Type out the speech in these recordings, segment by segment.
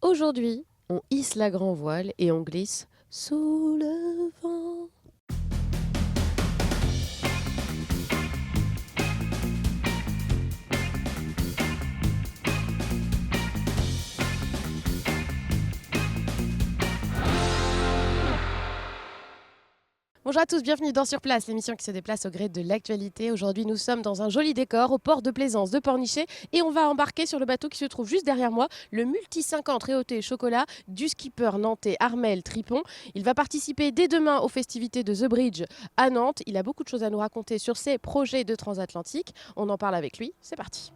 Aujourd'hui, on hisse la grand voile et on glisse sous le vent. Bonjour à tous, bienvenue dans Sur Place, l'émission qui se déplace au gré de l'actualité. Aujourd'hui, nous sommes dans un joli décor au port de plaisance de Pornichet et on va embarquer sur le bateau qui se trouve juste derrière moi, le Multi 50 Réauté Chocolat du skipper nantais Armel Tripon. Il va participer dès demain aux festivités de The Bridge à Nantes. Il a beaucoup de choses à nous raconter sur ses projets de transatlantique. On en parle avec lui, c'est parti.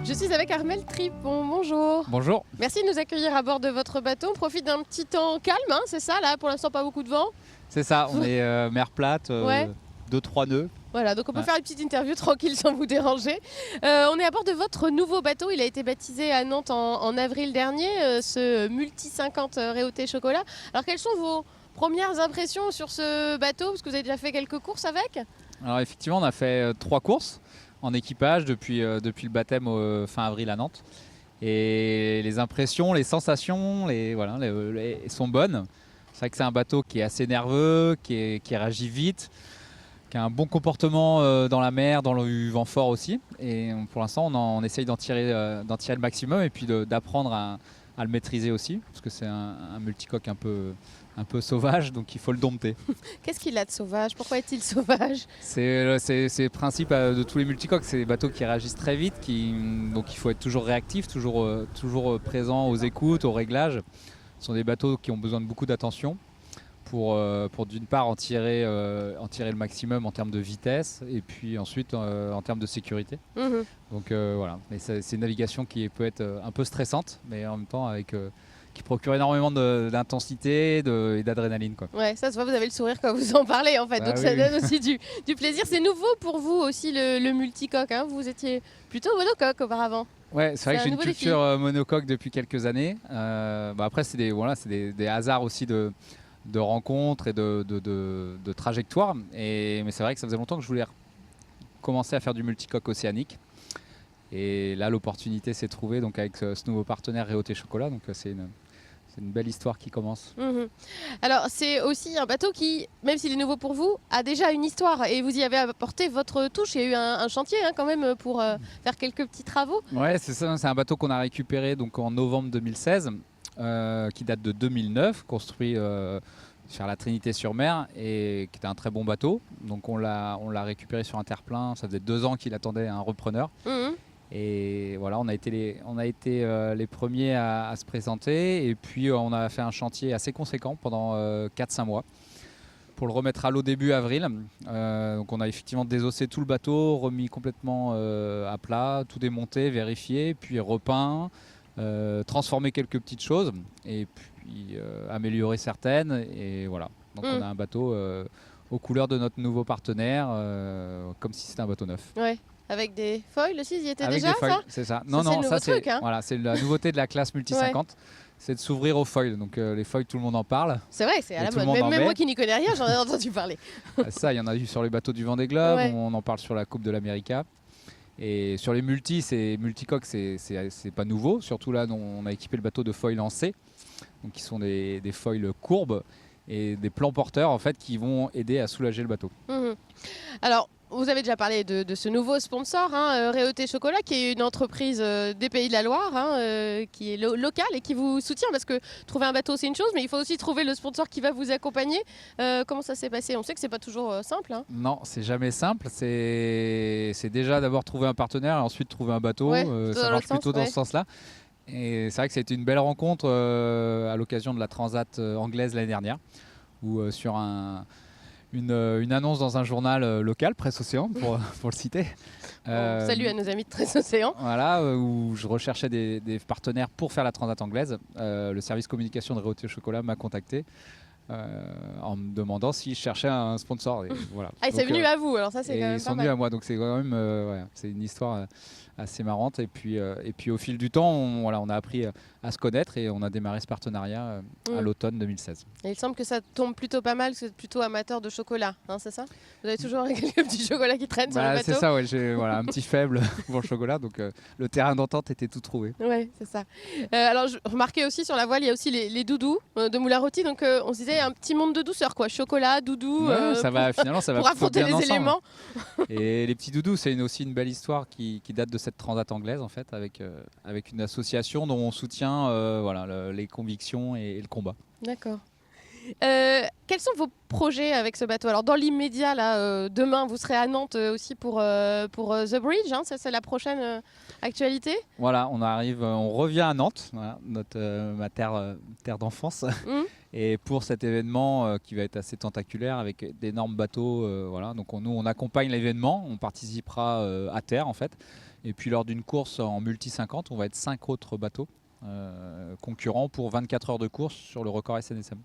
Je suis avec Armel Tripon, bonjour. Bonjour. Merci de nous accueillir à bord de votre bateau. On profite d'un petit temps calme, hein, c'est ça, là, pour l'instant pas beaucoup de vent. C'est ça, on est mer plate, Ouais. 2-3 nœuds. Voilà, donc on peut Ouais. faire une petite interview tranquille sans vous déranger. On est à bord de votre nouveau bateau, il a été baptisé à Nantes en avril dernier, ce Multi 50 Réauté Chocolat. Alors quelles sont vos premières impressions sur ce bateau, parce que vous avez déjà fait quelques courses avec? Alors effectivement, on a fait 3 courses en équipage depuis le baptême fin avril à Nantes. Et les impressions, les sensations, sont bonnes. C'est vrai que c'est un bateau qui est assez nerveux, qui réagit vite, qui a un bon comportement dans la mer, dans le vent fort aussi. Et pour l'instant, on essaye d'en tirer le maximum et puis d'apprendre à le maîtriser aussi, parce que c'est un multicoque un peu sauvage, donc il faut le dompter. Qu'est-ce qu'il a de sauvage? Pourquoi est-il sauvage? C'est le principe de tous les multicoques, c'est des bateaux qui réagissent très vite, donc il faut être toujours réactif, toujours présent aux écoutes, aux réglages. Ce sont des bateaux qui ont besoin de beaucoup d'attention pour d'une part en tirer le maximum en termes de vitesse et puis ensuite en termes de sécurité. Mhm. Donc voilà, mais c'est une navigation qui peut être un peu stressante, mais en même temps qui procure énormément d'intensité et d'adrénaline, quoi. Ouais, ça se voit, vous avez le sourire quand vous en parlez en fait, Bah donc oui, ça oui. donne aussi du plaisir. C'est nouveau pour vous aussi le multicoque, hein. Vous étiez plutôt monocoque auparavant. Ouais, c'est vrai C'est que un j'ai une nouveau défi. culture monocoque depuis quelques années. Après, c'est des hasards aussi de rencontres et de trajectoires. Mais c'est vrai que ça faisait longtemps que je voulais commencer à faire du multicoque océanique. Et là, l'opportunité s'est trouvée donc, avec ce nouveau partenaire Réauté Chocolat. Donc c'est une belle histoire qui commence. Mhm. Alors c'est aussi un bateau qui, même s'il est nouveau pour vous, a déjà une histoire et vous y avez apporté votre touche. Il y a eu un chantier, hein, quand même pour faire quelques petits travaux. Ouais, c'est ça. C'est un bateau qu'on a récupéré donc, en novembre 2016, qui date de 2009, construit sur la Trinité-sur-Mer et qui était un très bon bateau. Donc on l'a récupéré sur un terre-plein. Ça faisait 2 ans qu'il attendait un repreneur. Mhm. Et voilà, on a été les premiers à se présenter. Et puis on a fait un chantier assez conséquent pendant 4-5 mois pour le remettre à l'eau début avril. Donc on a effectivement désossé tout le bateau, remis complètement à plat, tout démonté, vérifié, puis repeint, transformé quelques petites choses et puis amélioré certaines. Et voilà, donc on a un bateau aux couleurs de notre nouveau partenaire, comme si c'était un bateau neuf. Ouais. Avec des foils aussi, il y était Avec déjà des foils, ça? c'est ça. Ça, c'est le nouveau truc, hein. Voilà, c'est la nouveauté de la classe Multi 50, c'est de s'ouvrir aux foils. Donc les foils, tout le monde en parle. C'est vrai, c'est à Et la tout le mode. monde en Même met. moi qui n'y connais rien, j'en ai entendu parler. Ça, il y en a eu sur les bateaux du Vendée Globe, Ouais. on en parle sur la Coupe de l'América. Et sur les multicoques, c'est pas nouveau. Surtout là, on a équipé le bateau de foils en C, donc qui sont des foils courbes et des plans porteurs en fait qui vont aider à soulager le bateau. Mhm. Alors, vous avez déjà parlé de ce nouveau sponsor, hein, Réauté Chocolat, qui est une entreprise des Pays de la Loire, hein, qui est locale et qui vous soutient, parce que trouver un bateau c'est une chose, mais il faut aussi trouver le sponsor qui va vous accompagner. Comment ça s'est passé? On sait que c'est pas toujours simple, hein. Non, c'est jamais simple. C'est déjà d'abord trouver un partenaire et ensuite trouver un bateau. Ouais, Ça dans marche l'autre sens, plutôt dans ouais. ce sens-là. Et c'est vrai que ça a été une belle rencontre à l'occasion de la Transat anglaise l'année dernière, où sur une annonce dans un journal local, Presse Océan, pour le citer. Salut à nos amis de Très Océan. Voilà, où je recherchais des partenaires pour faire la Transat anglaise. Le service communication de Réauté Chocolat m'a contacté en me demandant si je cherchais un sponsor. Et voilà. Ah, c'est venu à vous, alors ça c'est et quand même ils pas sont venus mal. à moi, donc c'est quand même c'est une histoire assez marrante. Et puis au fil du temps, on a appris à se connaître et on a démarré ce partenariat à l'automne 2016. Et il semble que ça tombe plutôt pas mal, parce que vous êtes plutôt amateur de chocolat, hein, c'est ça? Vous avez toujours quelques petits chocolats qui traînent sur le bateau? C'est ça, ouais, j'ai un petit faible pour le chocolat, donc le terrain d'entente était tout trouvé. Ouais, c'est ça. Alors, je remarquais aussi sur la voile, il y a aussi les doudous de moulin rôti, donc on se disait un petit monde de douceur, quoi. Chocolat, doudou, Finalement, ça va pour plutôt affronter bien les ensemble. éléments. Et les petits doudous, c'est aussi une belle histoire qui date de cette transat anglaise, en fait, avec une association dont on soutient les convictions et le combat. D'accord. Quels sont vos projets avec ce bateau? Alors dans l'immédiat, là, demain, vous serez à Nantes aussi pour The Bridge, hein, ça c'est la prochaine actualité. Voilà, on revient à Nantes, voilà, ma terre d'enfance. Et pour cet événement qui va être assez tentaculaire avec d'énormes bateaux, voilà. Donc nous on accompagne l'événement, on participera à terre en fait. Et puis lors d'une course en multi 50, on va être 5 autres bateaux concurrents pour 24 heures de course sur le record SNSM.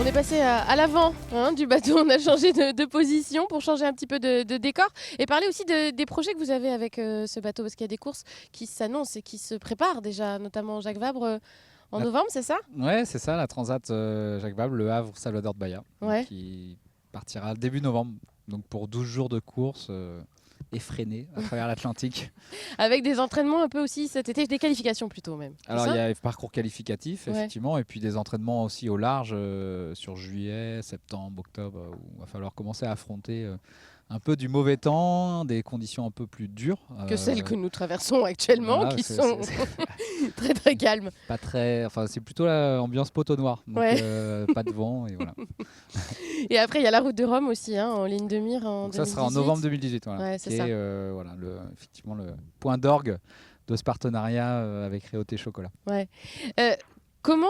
On est passé à l'avant du bateau, on a changé de position pour changer un petit peu de décor et parler aussi des projets que vous avez avec ce bateau, parce qu'il y a des courses qui s'annoncent et qui se préparent déjà, notamment Jacques Vabre en novembre, c'est ça? Ouais, c'est ça, la Transat Jacques Vabre, Le Havre, Salvador de Bahia, qui partira début novembre, donc pour 12 jours de course effrénée à travers l'Atlantique. Avec des entraînements un peu aussi cet été, des qualifications plutôt même. Alors il y a le parcours qualificatif, effectivement, et puis des entraînements aussi au large sur juillet, septembre, octobre, où il va falloir commencer à affronter un peu du mauvais temps, des conditions un peu plus dures. Que celles que nous traversons actuellement, voilà, qui sont très très calmes. Pas très, enfin, c'est plutôt l'ambiance poteau noir, donc pas de vent et voilà. Et après il y a la route de Rome aussi, hein, en ligne de mire en 2018. Ça sera en novembre 2018, voilà, qui est effectivement le point d'orgue de ce partenariat avec Réauté Chocolat. Ouais. Comment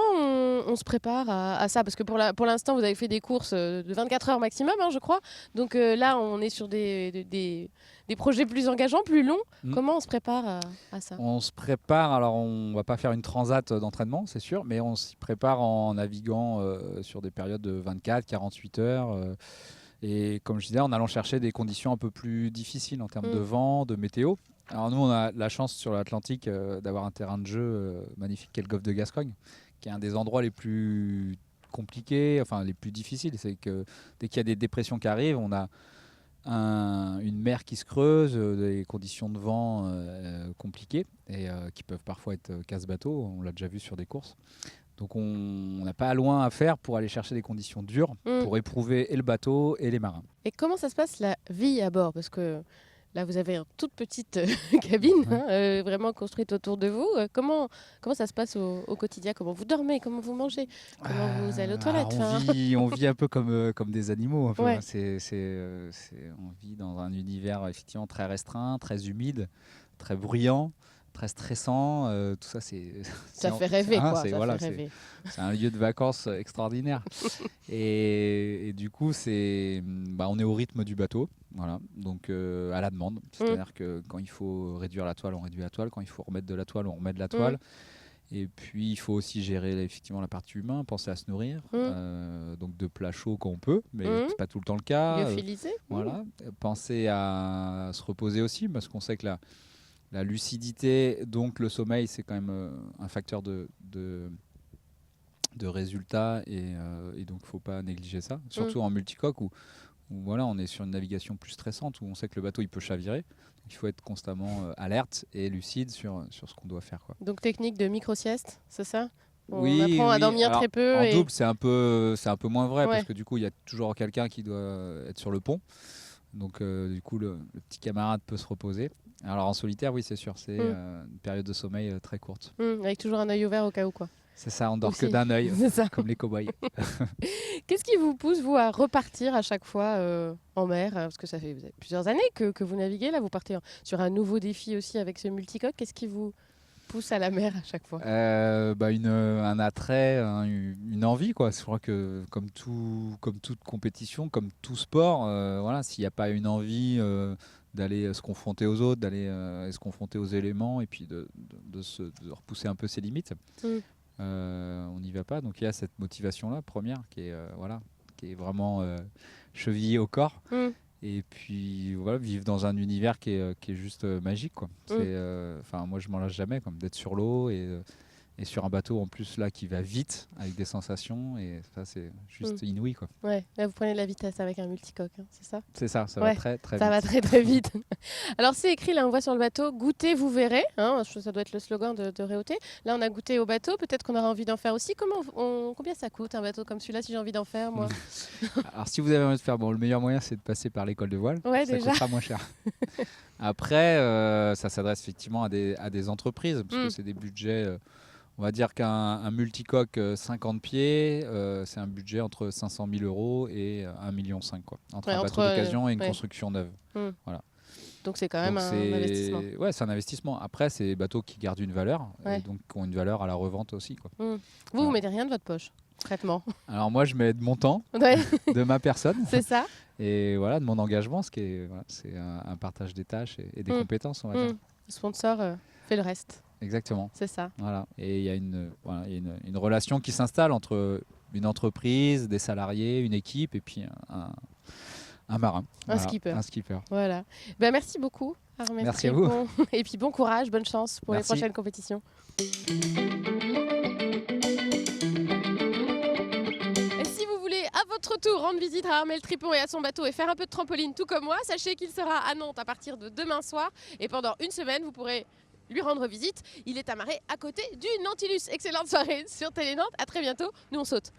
on se prépare à ça? Parce que pour l'instant, vous avez fait des courses de 24 heures maximum, hein, je crois. Donc là, on est sur des projets plus engageants, plus longs. Comment on se prépare à ça? On se prépare, alors on ne va pas faire une transat d'entraînement, c'est sûr, mais on s'y prépare en naviguant sur des périodes de 24, 48 heures. Et comme je disais, en allant chercher des conditions un peu plus difficiles en termes de vent, de météo. Alors nous, on a la chance sur l'Atlantique d'avoir un terrain de jeu magnifique qui est le golfe de Gascogne, qui est un des endroits les plus compliqués, enfin les plus difficiles. C'est que dès qu'il y a des dépressions qui arrivent, on a une mer qui se creuse, des conditions de vent compliquées et qui peuvent parfois être casse-bateau. On l'a déjà vu sur des courses. Donc on n'a pas loin à faire pour aller chercher des conditions dures, pour éprouver et le bateau et les marins. Et comment ça se passe la vie à bord? Parce que là, vous avez une toute petite cabine, vraiment construite autour de vous. Comment ça se passe au quotidien? Comment vous dormez? Comment vous mangez? Comment vous allez aux toilettes? On vit un peu comme des animaux. Un peu, hein. On vit dans un univers effectivement très restreint, très humide, très bruyant, très stressant. Tout ça, ça fait rêver, quoi. C'est un lieu de vacances extraordinaire. et du coup, on est au rythme du bateau. Voilà, donc à la demande. C'est-à-dire que quand il faut réduire la toile, on réduit la toile. Quand il faut remettre de la toile, on remet de la toile. Et puis il faut aussi gérer effectivement la partie humaine, penser à se nourrir, donc de plats chauds quand on peut, mais c'est pas tout le temps le cas. Lyophilisé. Voilà, penser à se reposer aussi, parce qu'on sait que la lucidité, donc le sommeil, c'est quand même un facteur de résultats, et donc il ne faut pas négliger ça, surtout en multicoque où voilà, on est sur une navigation plus stressante, où on sait que le bateau il peut chavirer. Il faut être constamment alerte et lucide sur ce qu'on doit faire, quoi. Donc technique de micro-sieste, c'est ça? On apprend à dormir. Alors, très peu. En double, c'est un peu moins vrai, parce que du coup, il y a toujours quelqu'un qui doit être sur le pont. Donc du coup, le petit camarade peut se reposer. Alors en solitaire, oui, c'est sûr, c'est une période de sommeil très courte. Avec toujours un œil ouvert au cas où, quoi. C'est ça, on dort Aussi. que d'un œil, C'est ça. comme les cow-boys. Qu'est-ce qui vous pousse, vous, à repartir à chaque fois en mer? Parce que ça fait plusieurs années que vous naviguez. Là, vous partez sur un nouveau défi aussi avec ce multicoque. Qu'est-ce qui vous pousse à la mer à chaque fois? Un attrait, une envie, quoi. Je crois que comme toute compétition, comme tout sport, voilà, s'il n'y a pas une envie d'aller se confronter aux autres, d'aller se confronter aux éléments et puis de repousser un peu ses limites, Mm. on n'y va pas. Donc il y a cette motivation-là, première, qui est vraiment chevillée au corps. Mm. Et puis voilà, vivre dans un univers qui est juste magique, quoi. Moi je m'en lasse jamais, comme d'être sur l'eau et sur un bateau en plus là qui va vite avec des sensations, et ça c'est juste inouï, quoi. Ouais, là, vous prenez de la vitesse avec un multicoque, hein, c'est ça? C'est ça, ça Ouais, va très très Ça vite. va très très vite. Alors c'est écrit là, on voit sur le bateau, goûtez, vous verrez. Hein, ça doit être le slogan de Réauté. Là on a goûté au bateau, peut-être qu'on aura envie d'en faire aussi. Combien ça coûte un bateau comme celui-là si j'ai envie d'en faire moi? Alors si vous avez envie de faire, le meilleur moyen c'est de passer par l'école de voile, Ouais, ça déjà. coûtera moins cher. Après, ça s'adresse effectivement à des entreprises, parce que c'est des budgets. On va dire qu'un multicoque 50 pieds, c'est un budget entre 500 000 euros et 1,5 million, quoi, entre un bateau d'occasion et une construction neuve. Voilà. Donc c'est quand même Donc un investissement. Ouais, c'est un investissement. Après, c'est des bateaux qui gardent une valeur, Ouais. et donc qui ont une valeur à la revente aussi, quoi. Vous mettez rien de votre poche, concrètement. Alors moi, je mets de mon temps, Ouais, de ma personne, c'est ça. et voilà, de mon engagement, c'est un partage des tâches et des compétences, on va dire. Le sponsor fait le reste, Exactement. c'est ça. Voilà. Et il y a une relation qui s'installe entre une entreprise, des salariés, une équipe et puis un marin. Voilà, skipper. Un skipper. Voilà. Ben, merci beaucoup. Armel Merci à vous. Tripon. Et puis bon courage, bonne chance pour Merci. les prochaines compétitions. Et si vous voulez à votre tour rendre visite à Armel Tripon et à son bateau et faire un peu de trampoline tout comme moi, sachez qu'il sera à Nantes à partir de demain soir. Et pendant une semaine, vous pourrez lui rendre visite. Il est amarré à côté du Nautilus. Excellente soirée sur Télé Nantes. À très bientôt. Nous on saute.